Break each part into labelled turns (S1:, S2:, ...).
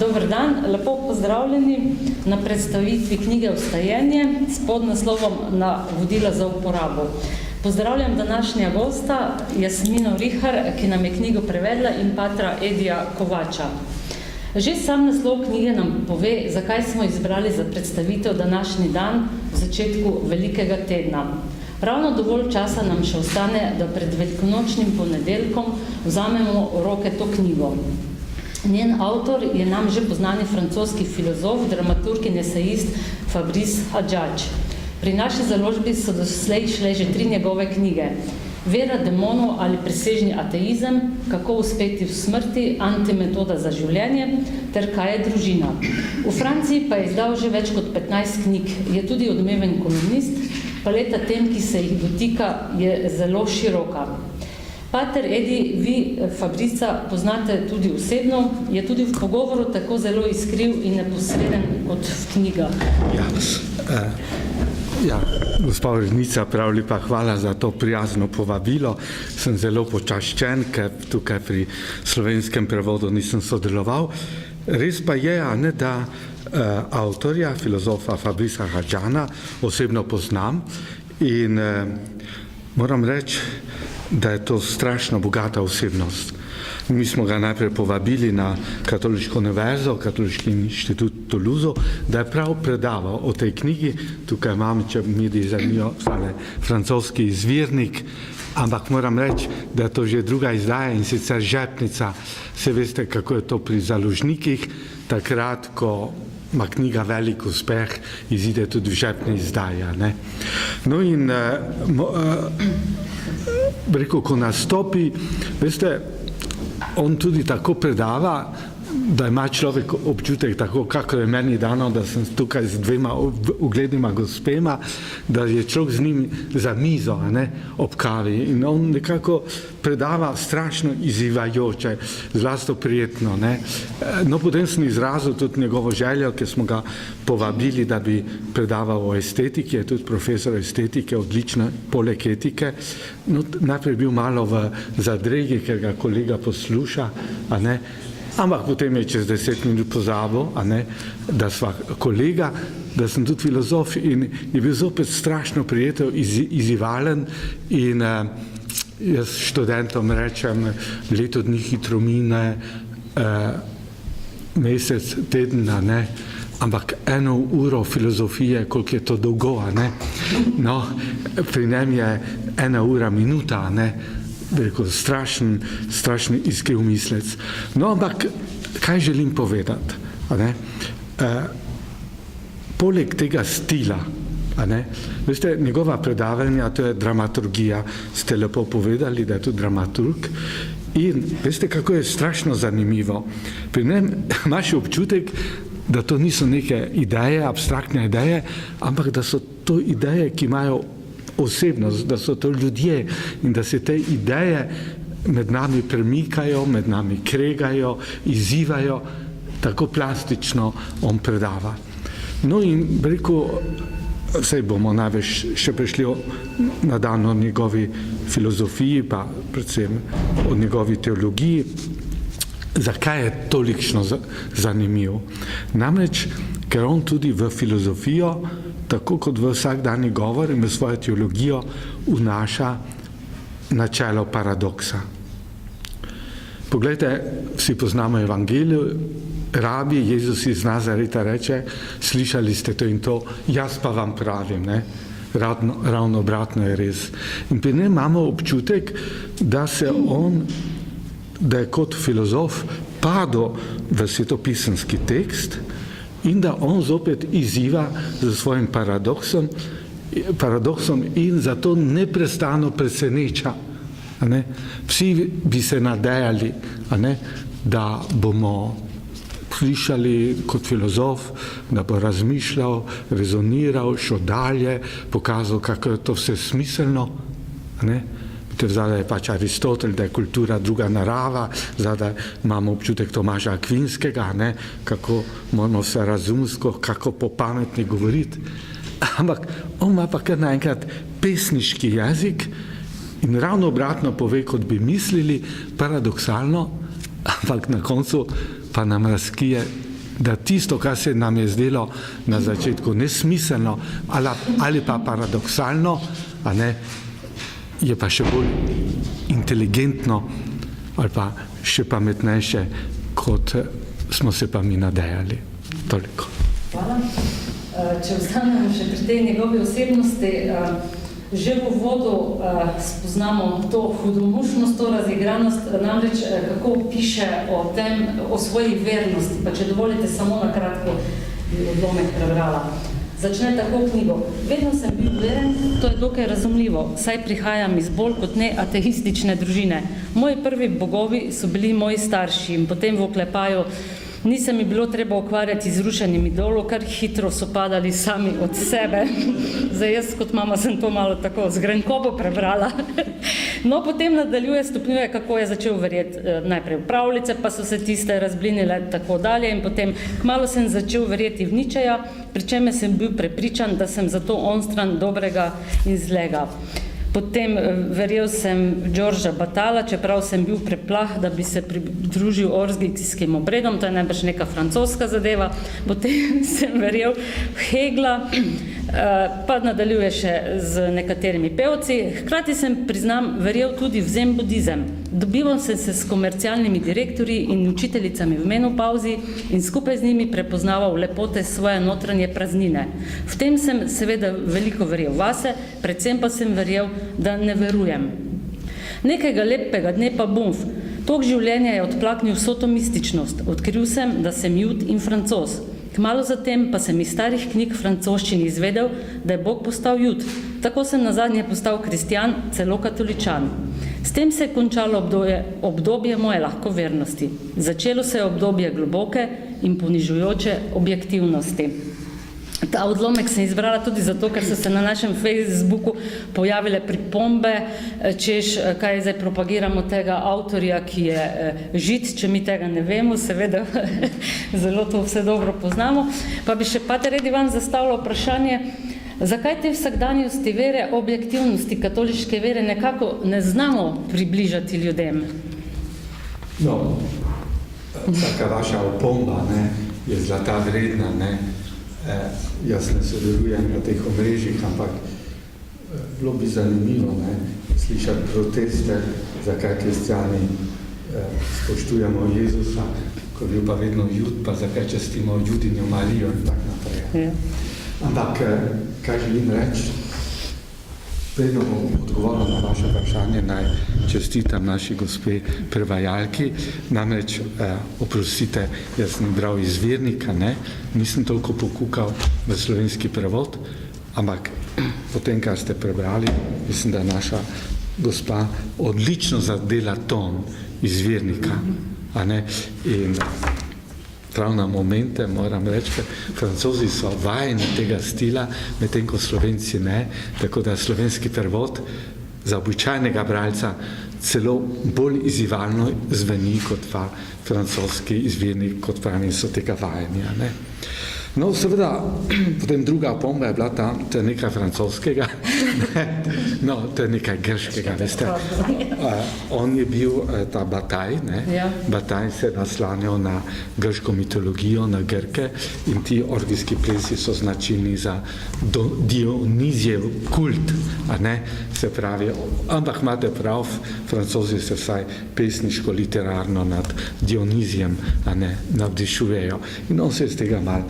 S1: Dober dan, lepo pozdravljeni na predstavitvi knjige Vstajenje s podnaslovom Navodila za uporabo. Pozdravljam današnja gosta Jasmino Rihar, ki nam je knjigo prevedla, in patra Edija Kovača. Že sam naslov knjige nam pove, zakaj smo izbrali za predstavitev današnji dan v začetku velikega tedna. Ravno dovolj časa nam še ostane, da pred velikonočnim ponedeljkom vzamemo v roke to knjigo. Njen avtor je nam že poznani francoski filozof, dramaturg in esejist Fabrice Hadjadj. Pri naši založbi so doslej šle že 3 njegove knjige: Vera demonov ali presežni ateizem, Kako uspeti v smrti, Antimetoda za življenje ter Kaj je družina. V Franciji pa je izdal že več kot 15 knjig. Je tudi odmeven kolumnist, paleta tem, ki se jih dotika, je zelo široka. Pater Edi, vi Fabrica poznate tudi osebno, je tudi v pogovoru tako zelo iskriv in neposreden kot v knjigah.
S2: Gospa urednica, prav lepa hvala za to prijazno povabilo. Sem zelo počaščen, ker tukaj pri slovenskem prevodu nisem sodeloval. Res pa je, da avtorja, filozofa Fabrica Hadjadja osebno poznam in moram reči, da je to strašno bogata osebnost. Mi smo ga najprej povabili na Katoliško univerzo, Katoliški inštitut Toulouse, da je prav predaval o tej knjigi. Tukaj imam, če mediji zanimijo, francoski izvirnik, ampak moram reči, da je to že druga izdaja in sicer žepnica. Se veste, kako je to pri založnikih, takrat, ko ima knjiga velik uspeh, izide tudi v žepni izdaji. No in rekel, ko nastopi, veste, on tudi tako predava, da ima človek občutek, tako kako je meni dano, da sem tukaj z 2 uglednima gospema, da je človek z njim za mizo, ob kavi. In on nekako predava strašno izzivajoče, zlasti prijetno. No, potem sem izrazil tudi njegovo željo, ker smo ga povabili, da bi predaval o estetiki, je tudi profesor estetike, odlična, poleg etike. No, najprej bil malo v zadregi, ker ga kolega posluša, ampak potem je čez 10 minut pozabil, da sva kolega, da sem tudi filozof, in je bil zopet strašno prijeten, izzivalen. In jaz študentom rečem, leto dni hitro mine, mesec, teden, ampak 1 uro filozofije, koliko je to dolgo, No, pri njem je 1 ura minuta, veliko strašen iskriv mislec. No, ampak kaj želim povedati? Poleg tega stila, veste, njegova predavanja, to je dramaturgija, ste lepo povedali, da je tudi dramaturg, in veste, kako je strašno zanimivo. Pri njem imaš občutek, da to niso neke ideje, abstraktne ideje, ampak da so to ideje, ki imajo osebnost, da so to ljudje in da se te ideje med nami premikajo, med nami kregajo, izzivajo, tako plastično on predava. No in rekel, saj bomo največ še prišli na dan o njegovi filozofiji, pa predvsem o njegovi teologiji. Zakaj je tolikšno zanimiv? Namreč, ker on tudi v filozofijo, tako kot v vsakdanji govor in v svojo teologijo, vnaša načelo paradoksa. Poglejte, vsi poznamo evangelij, rabi, Jezus iz Nazareta reče, slišali ste to in to, jaz pa vam pravim, ravno obratno je res. In pri njem imamo občutek, da je kot filozof padel v svetopisemski tekst in da on zopet izziva z svojim paradoksom in zato neprestano preseneča. Vsi bi se nadejali, da bomo slišali kot filozof, da bo razmišljal, rezoniral, šel dalje, pokazal, kako je to vse smiselno. Zadaj je pač Aristotel, da je kultura druga narava, zadaj imamo občutek Tomaža Akvinskega, kako moramo vse razumsko, kako po pametni govoriti. Ampak on ima pa kar naenkrat pesniški jezik in ravno obratno pove, kot bi mislili, paradoksalno, ampak na koncu pa nam razkrije da tisto, kar se nam je zdelo na začetku nesmiselno ali pa paradoksalno, a ne, je pa še bolj inteligentno ali pa še pametnejše, kot smo se pa mi nadejali. Toliko.
S1: Hvala. Če ostanemo še pri tej njegovi osebnosti, že v uvodu spoznamo to hudomušnost, to razigranost, namreč kako piše o svoji vernosti, pa če dovolite samo na kratko odlomek prebrala. Začne tako knjigo. Vedno sem bil veren, to je dokaj razumljivo, saj prihajam iz bolj kot ne ateistične družine. Moji prvi bogovi so bili moji starši in potem v oklepaju nisem mi bilo treba ukvarjati z rušenjem idolov, kar hitro so padali sami od sebe. Zdaj jaz kot mama sem to malo tako z grenkobo prebrala. No, potem nadaljuje, stopnjuje, kako je začel verjeti najprej v pravljice, pa so se tiste razblinile tako dalje in potem kmalu sem začel verjeti v Ničeja, pri čemer sem bil prepričan, da sem zato onstran dobrega in zlega. Potem verjel sem Georgea Batala, čeprav sem bil preplah, da bi se pridružil orgijskim obredom, to je najbrž neka francoska zadeva. Potem sem verjel v Hegla, pa nadaljuje še z nekaterimi pevci. Hkrati sem, priznam, verjel tudi v zen budizem. Dobival sem se s komercialnimi direktorji in učiteljicami v menopauzi in skupaj z njimi prepoznaval lepote svoje notranje praznine. V tem sem seveda veliko verjel vase, predvsem pa sem verjel, da ne verujem. Nekega lepega dne pa bumf. Tok življenja je odplaknil vso to mističnost. Odkril sem, da sem Jud in Francoz. Kmalu zatem pa sem iz starih knjig francoščini izvedel, da je Bog postal Jud. Tako sem nazadnje postal kristjan, celo katoličan. S tem se je končalo obdobje moje lahkovernosti. Začelo se je obdobje globoke in ponižujoče objektivnosti. Ta odlomek sem izbrala tudi zato, ker so se na našem Facebooku pojavile pripombe, češ, kaj zdaj propagiramo tega avtorja, ki je Žid, če mi tega ne vemo, seveda zelo to vse dobro poznamo. Pa bi še pater Edi vam zastavila vprašanje, zakaj te vsakdanjosti vere, objektivnosti katoliške vere nekako ne znamo približati ljudem?
S2: No, taka vaša opomba, ne, je zlata vredna, ne. Jaz ne sodelujem na teh omrežjih, ampak bilo bi zanimivo, ne, slišati proteste, zakaj kristjani spoštujemo Jezusa, ko je bil pa vedno Jud, pa zakaj častimo Judinjo Marijo in tako naprej. Ampak, kaj želim reči? Predno bom odgovoril na vaše vprašanje, naj čestitam naši gospe prevajalki, namreč, oprostite, jaz sem bral izvirnika, ne, nisem toliko pokukal v slovenski prevod, ampak potem, kar ste prebrali, mislim, da naša gospa odlično zadela ton izvirnika, a ne, in prav na momente, moram reči, ker Francozi so vajeni tega stila, medtem ko Slovenci ne, tako da slovenski prevod za običajnega bralca celo bolj izzivalno zveni kot pa francoski izvirnik, kot pravim, so tega vajeni, ne. No, seveda, potem druga opomba je bila tam, to je nekaj francoskega, no, to je nekaj grškega, veste. On je bil ta Bataj, ne, Bataj se je naslanjal na grško mitologijo, na Grke in ti orgijski plesi so značilni za Dionizijev kult, a ne, se pravi, ampak imate prav, Francozi se vsaj pesniško, literarno nad Dionizijem, a ne, navdišujejo in on se iz tega mal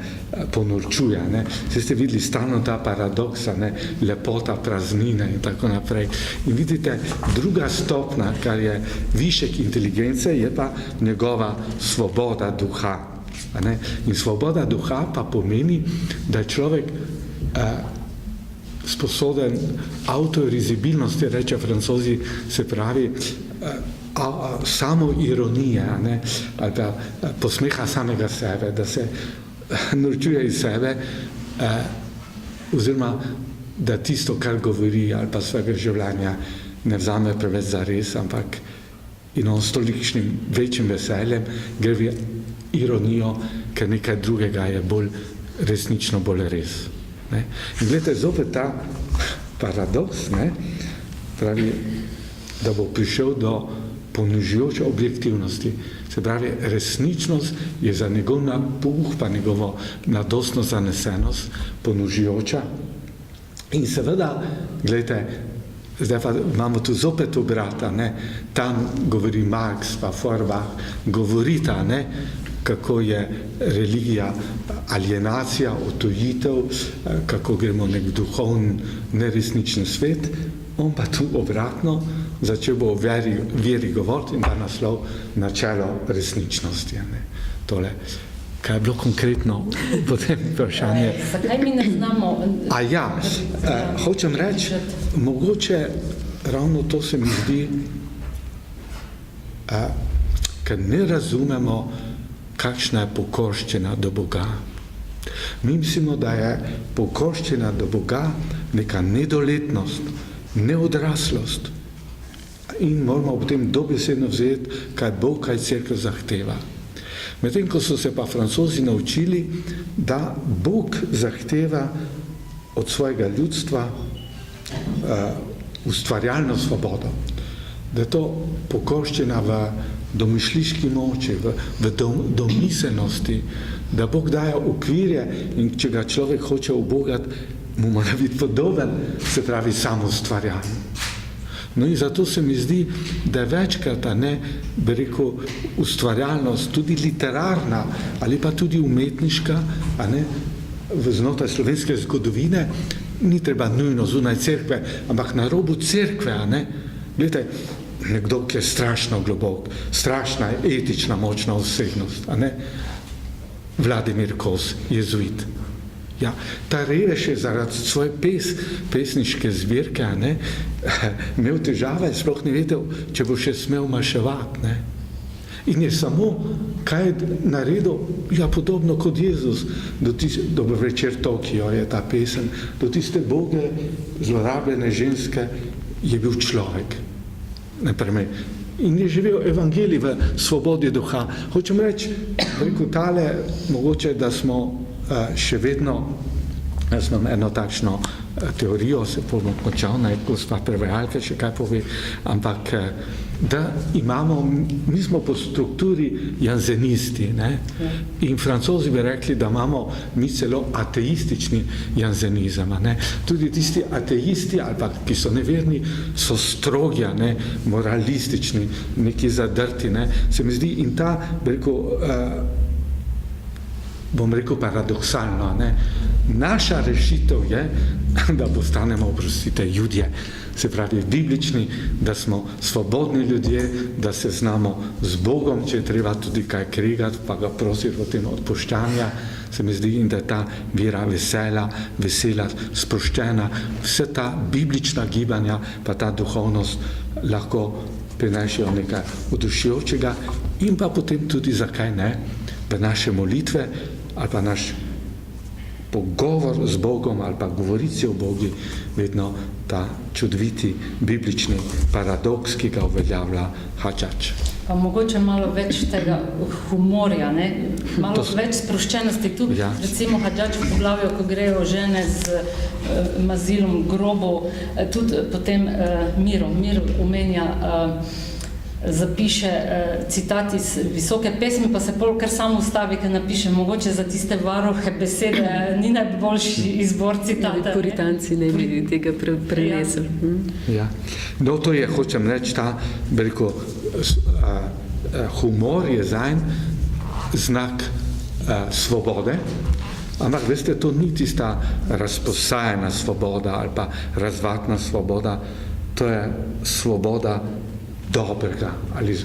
S2: ponorčuje, ne. Ste videli stalno ta paradoksa, ne, lepota praznine in tako naprej. In vidite, druga stopna, kar je višek inteligence, je pa njegova svoboda duha. A ne. In svoboda duha pa pomeni, da je človek sposoben autoirizibilnosti, reče Francozi, se pravi, samo ironije, a ne, ali pa posmeha samega sebe, da se norčuje iz sebe, oziroma, da tisto, kar govori ali pa svega življenja ne vzame preveč za res, ampak in on s tolikšnim večjim veseljem gre v ironijo, ker nekaj drugega je bolj resnično, bolj res. Ne? In gledajte, zopet ta paradoks, ne, pravi, da bo prišel do ponižujoča objektivnosti. Se pravi, resničnost je za njegov napuh, pa njegovo mladostno zanesenost ponižujoča. In seveda, gledajte, zdaj pa imamo tu zopet obrata, ne? Tam govori Marx pa Feuerbach, govorita, ne? Kako je religija alienacija, odtujitev, kako gremo nek duhovni, neresničen svet. On pa tu obratno začel bo o veri govoriti in da naslov načelo resničnosti. Ne? Tole. Kaj je bilo konkretno potem vprašanje?
S1: Zakaj mi ne znamo...
S2: Hočem reči, mogoče ravno to se mi zdi, ker ne razumemo, kakšna je pokorščina do Boga. Mi mislimo, da je pokorščina do Boga neka nedoletnost, neodraslost in moramo potem dobesedno vzeti, kaj Bog, kaj cerkev zahteva. Medtem, ko so se pa Francozi naučili, da Bog zahteva od svojega ljudstva ustvarjalno svobodo, da je to pokorščina v domišljijski moči, v domiselnosti, da Bog daje okvirje in če ga človek hoče ubogati, mu mora biti podoben, se pravi samoustvarjalno. No in zato se mi zdi, da je večkrat, bi rekel, ustvarjalnost, tudi literarna ali pa tudi umetniška, znotraj slovenske zgodovine, ni treba nujno zunaj cerkve, ampak na robu cerkve, Gledajte, nekdo, ki je strašno globok, strašna etična, močna osebnost, Vladimir Kos, jezuit. Ja, ta revež je zaradi svoje pesniške zbirke imel težave, sploh ne vedel, če bo še smel maševati. In je samo, kaj je naredil, podobno kot Jezus, Dobro večer Tokio je ta pesem, do tiste boge zlorabljene ženske je bil človek. In je živel evangelij v svobodi duha. Hočem reči, tale, mogoče, da smo še vedno, jaz imam eno takšno teorijo, se bomo končal, gospa prevajalka še kaj pove, ampak da imamo, mi smo po strukturi janzenisti, in Francozi bi rekli, da imamo mi celo ateistični janzenizem, Tudi tisti ateisti, ali pa ki so neverni, so strogi, moralistični, neki zadrti, se mi zdi, in ta, bom rekel paradoksalno, naša rešitev je, da postanemo, oprostite, ljudje, se pravi biblični, da smo svobodni ljudje, da se znamo z Bogom, če je treba tudi kaj krigati, pa ga prositi o tem odpuščanja, se mi zdi, in da je ta vera vesela, sproščena, vse ta biblična gibanja, pa ta duhovnost lahko prinešajo nekaj odušujočega in pa potem tudi, zakaj ne, v naše molitve ali pa naš pogovor z Bogom ali pa govorici o Bogi, vedno ta čudoviti biblični paradoks, ki ga uveljavlja Hadžadž.
S1: Pa mogoče malo več tega humorja, malo več sproščenosti tu. Ja. Recimo Hadžadž v poglavju, ko grejo žene z mazilom grobo, tudi potem Mir omenja, zapiše citat iz visoke pesmi, pa se pol kar samo ustavi, ker napiše, mogoče za tiste varuhe besede ni najboljši izbor citata.
S3: Puritanci ne bi tega prenesli.
S2: Ja. No, to je, hočem reči, ta veliko humor je zanj znak svobode, ampak veste, to ni tista razposajena svoboda ali pa razvatna svoboda, to je svoboda dobrega ali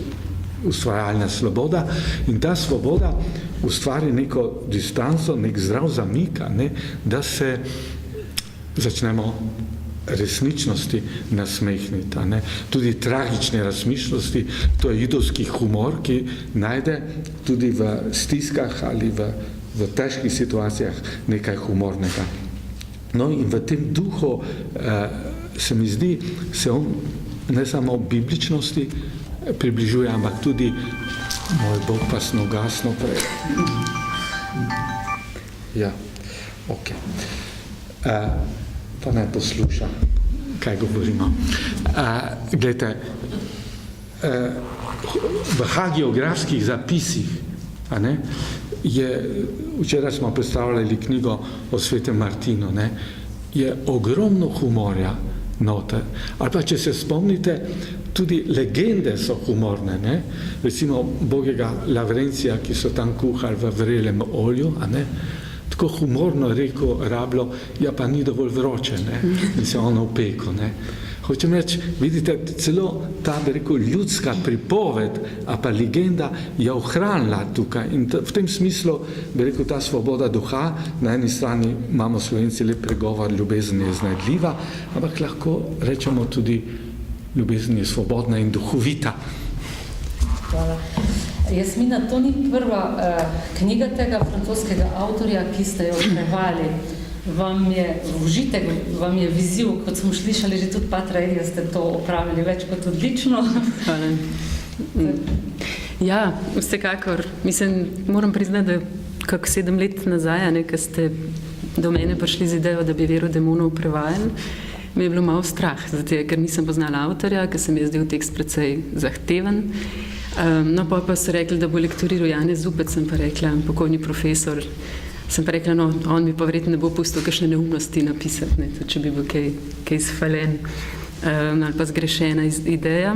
S2: ustvarjalna svoboda in ta svoboda ustvari neko distanco, nek zdrav zamik, da se začnemo resničnosti nasmehniti, tudi tragične razmišljosti, to je judovski humor, ki najde tudi v stiskah ali v težkih situacijah nekaj humornega. No in v tem duhu se mi zdi, se on ne samo bibličnosti približuje, ampak tudi moj Bog pa snogasno prej. Ja, ok. Pa naj posluša, kaj govorimo. Glejte, v hagiografskih zapisih, a ne, včeraj smo predstavljali knjigo o svetem Martinu, ne, je ogromno humorja noter. Ali pa, če se spomnite, tudi legende so humorne, ne, recimo bogega Lavrencija, ki so tam kuhali v vrelem olju, a ne, tako humorno rekel Rablo, ja pa ni dovolj vroče, ne, in se on opeko, ne. Hočem reči, vidite, celo ta, bi rekel, ljudska pripoved, a pa legenda je ohranila tukaj. In v tem smislu, bi rekel, ta svoboda duha, na eni strani imamo Slovenci lep pregovor, ljubezen je iznajdljiva, ampak lahko rečemo tudi, ljubezen je svobodna in duhovita.
S1: Hvala. Jasmina, to ni prva knjiga tega francoskega avtorja, ki ste jo prevali. Vam je užitek, vam je viziv, kot smo slišali že tudi Patra Elija, ste to opravili več kot odlično.
S3: Hvala. Ja, vsekakor. Mislim, moram priznati, da kak 7 let nazaj, ko ste do mene prišli z idejo, da bi Vero demonov prevajali, mi je bilo malo strah, zato, ker nisem poznala avtorja, ker se mi je zdel tekst precej zahteven. No, pa so rekli, da bo lektoriral Janez Zupec, sem pa rekla, pokojni profesor, sem pa rekla, no, on mi pa verjetno ne bo pustil kakšne neumnosti napisati, ne, to, če bi bil kaj zfalen ali pa zgrešena ideja.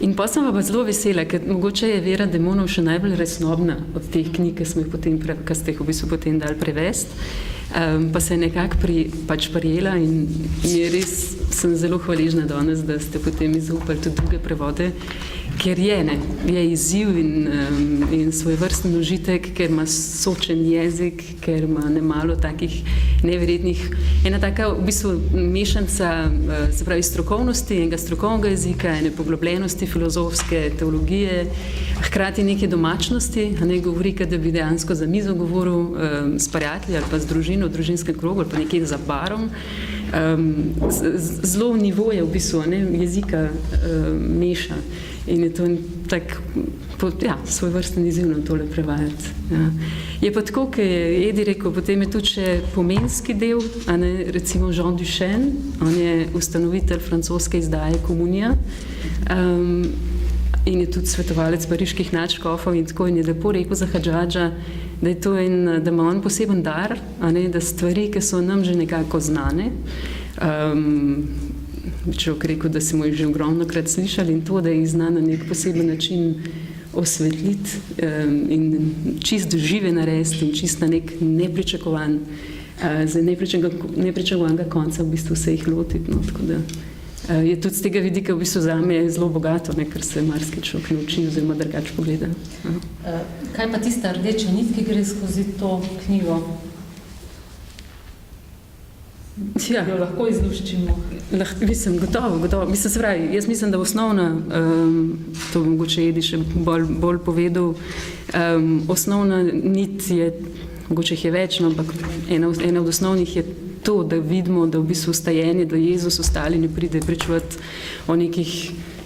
S3: In pa sem pa zelo vesela, ker mogoče je Vera demonov še najbolj resnobna od teh knjig, ki ste jih v bistvu potem dali prevesti. Pa se je nekako prijela in sem zelo hvaležna danes, da ste potem izupali tudi druge prevode, ker je izziv in svojevrsten užitek, ker ima sočen jezik, ker ima nemalo takih neverjetnih, ena taka v bistvu mešanca, se pravi strokovnosti, enega strokovnega jezika, ene poglobljenosti filozofske, teologije, hkrati neke domačnosti, a ne govori, da bi dejansko za mizo govoril s prijatelji ali pa z družino, v družinskem krogu ali pa nekje za barom. Zelo nivoje v bistvu jezika meša in je to tak, svoj vrsten izziv nam tole prevajati. Ja. Je pa tako, kot je Edi rekel, potem je tudi še pomenski del, recimo Jean Duchesne, on je ustanovitelj francoske izdaje Komunija in je tudi svetovalec pariških nadškofov in tako, in je lepo rekel za Hadžadža, da je to da ima on poseben dar, da stvari, ki so nam že nekako znane, človek rekel, da si mu je že ogromnokrat slišali in to, da jih zna na nek poseben način osvetliti in čist žive narediti in čist na nek nepričakovan, za nepričakovanega konca v bistvu se jih lotiti. No, tako da je tudi z tega vidika v bistvu zame zelo bogato, ker se marsikaj človek nauči oziroma drugače pogleda.
S1: Kaj pa tista rdeča nit, ki gre skozi to knjigo?
S3: Ja.
S1: Jo lahko izluščimo?
S3: Mislim, gotovo. Mislim, se pravi, jaz mislim, da osnovna, to bi mogoče Edi še bolj povedal, osnovna nit je, mogoče jih je več, no, ampak ena od osnovnih je to, da vidimo, da v bistvu stajenje, da Jezus ostali ne pride pričevati o nekih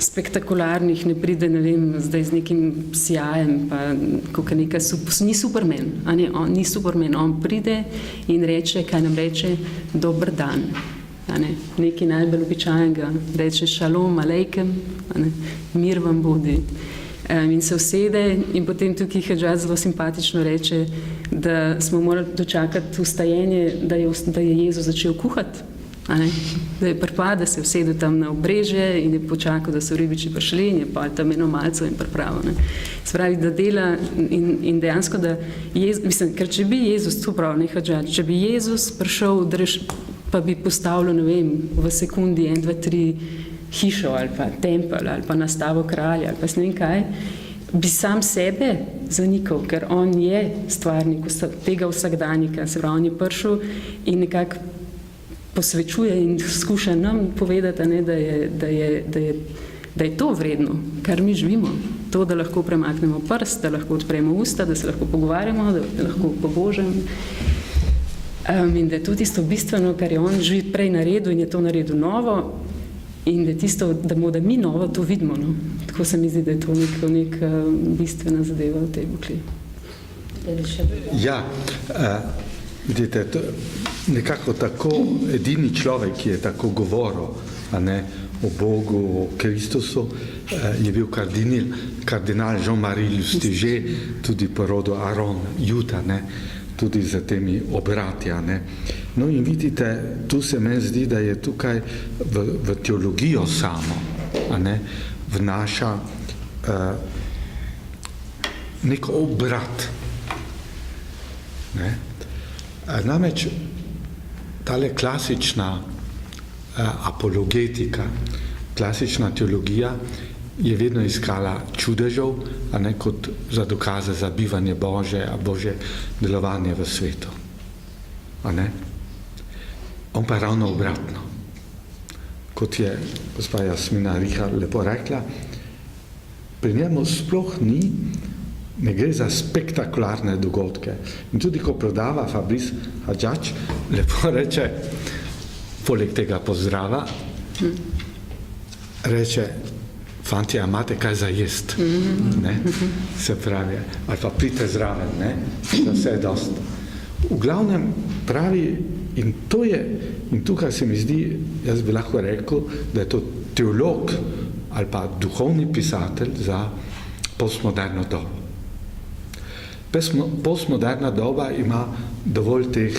S3: spektakularnih, ne pride, ne vem, zdaj z nekim sjajem, pa kakor neka, ni Superman, on ni Superman, on pride in reče, kaj nam reče, dober dan, nekaj najbolj običajnega, reče šalom alejkem, mir vam bodi. In se usede in potem tukaj Hadžad zelo simpatično reče, da smo morali dočakati ustajenje, da je Jezus začel kuhati, da je pripada, da se je usedel tam na obrežje in je počakal, da so ribiči prišli in je pa tam eno malco in pripravil. Se pravi, da dela in dejansko, da mislim, ker če bi Jezus, to pravi Hadžad, če bi Jezus prišel, pa bi postavljal, ne vem, v sekundi 1, 2, 3 hišo ali pa tempelj ali pa nastavo kralja ali pa ne vem kaj, bi sam sebe zanikal, ker on je stvarnik tega vsakdanjika, se pravi, on je prišel in nekako posvečuje in skuša nam povedati, da je to vredno, kar mi živimo. To, da lahko premaknemo prst, da lahko odpremo usta, da se lahko pogovarjamo, da lahko pobožemo. In da je to tisto bistveno, kar je on že prej naredil in je to naredil novo, in da je tisto, da mi novo to vidimo. No. Tako se mi zdi, da je to neka bistvena zadeva v tej bukli.
S2: Ja, vidite, nekako tako edini človek, ki je tako govoril o Bogu, o Kristusu, je bil kardinal Jean-Marie Lustiger, tudi po rodu Aron, Juda, ne, tudi za temi obratja. Ne. No in vidite, tu se meni zdi, da je tukaj v teologijo samo, a ne, vnaša nek obrat. Ne. Namreč tale klasična apologetika, klasična teologija je vedno iskala čudežev, a ne kot za dokaze za bivanje Božje delovanje v svetu. A ne? On pa ravno obratno. Kot je gospa Jasmina Richar lepo rekla, pri njemu sploh ne gre za spektakularne dogodke. In tudi, ko prodava Fabrice Hadžadž, lepo reče, poleg tega pozdrava, reče, fantje, a imate kaj za jest? Ne? Se pravi, ali pa pridite zraven, ne? Da vse je dost. V glavnem pravi, in tukaj se mi zdi, jaz bi lahko rekel, da je to teolog ali pa duhovni pisatelj za postmoderno dobo. Postmoderna doba ima dovolj teh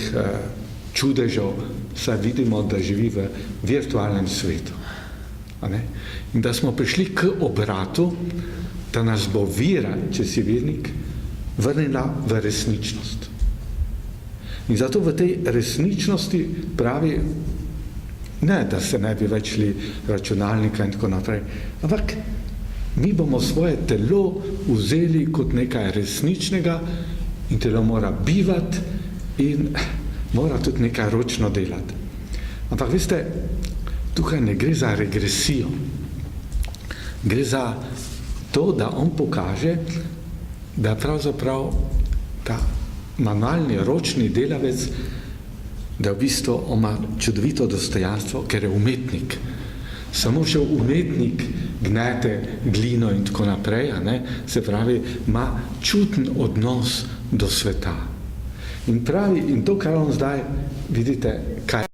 S2: čudežev, saj vidimo, da živi v virtualnem svetu. A ne? In da smo prišli k obratu, da nas bo vera, če si vernik, vrnila v resničnost. In zato v tej resničnosti pravi, ne, da se ne bi več šli računalnika in tako naprej, ampak mi bomo svoje telo vzeli kot nekaj resničnega in telo mora bivati in mora tudi nekaj ročno delati. Ampak veste, tukaj ne gre za regresijo. Gre za to, da on pokaže, da pravzaprav ta manualni, ročni delavec, da v bistvu ima čudovito dostojanstvo, ker je umetnik. Samo še umetnik gnete glino in tako naprej, a ne? Se pravi, ima čuten odnos do sveta. In pravi, in to, kar on zdaj, vidite, kaj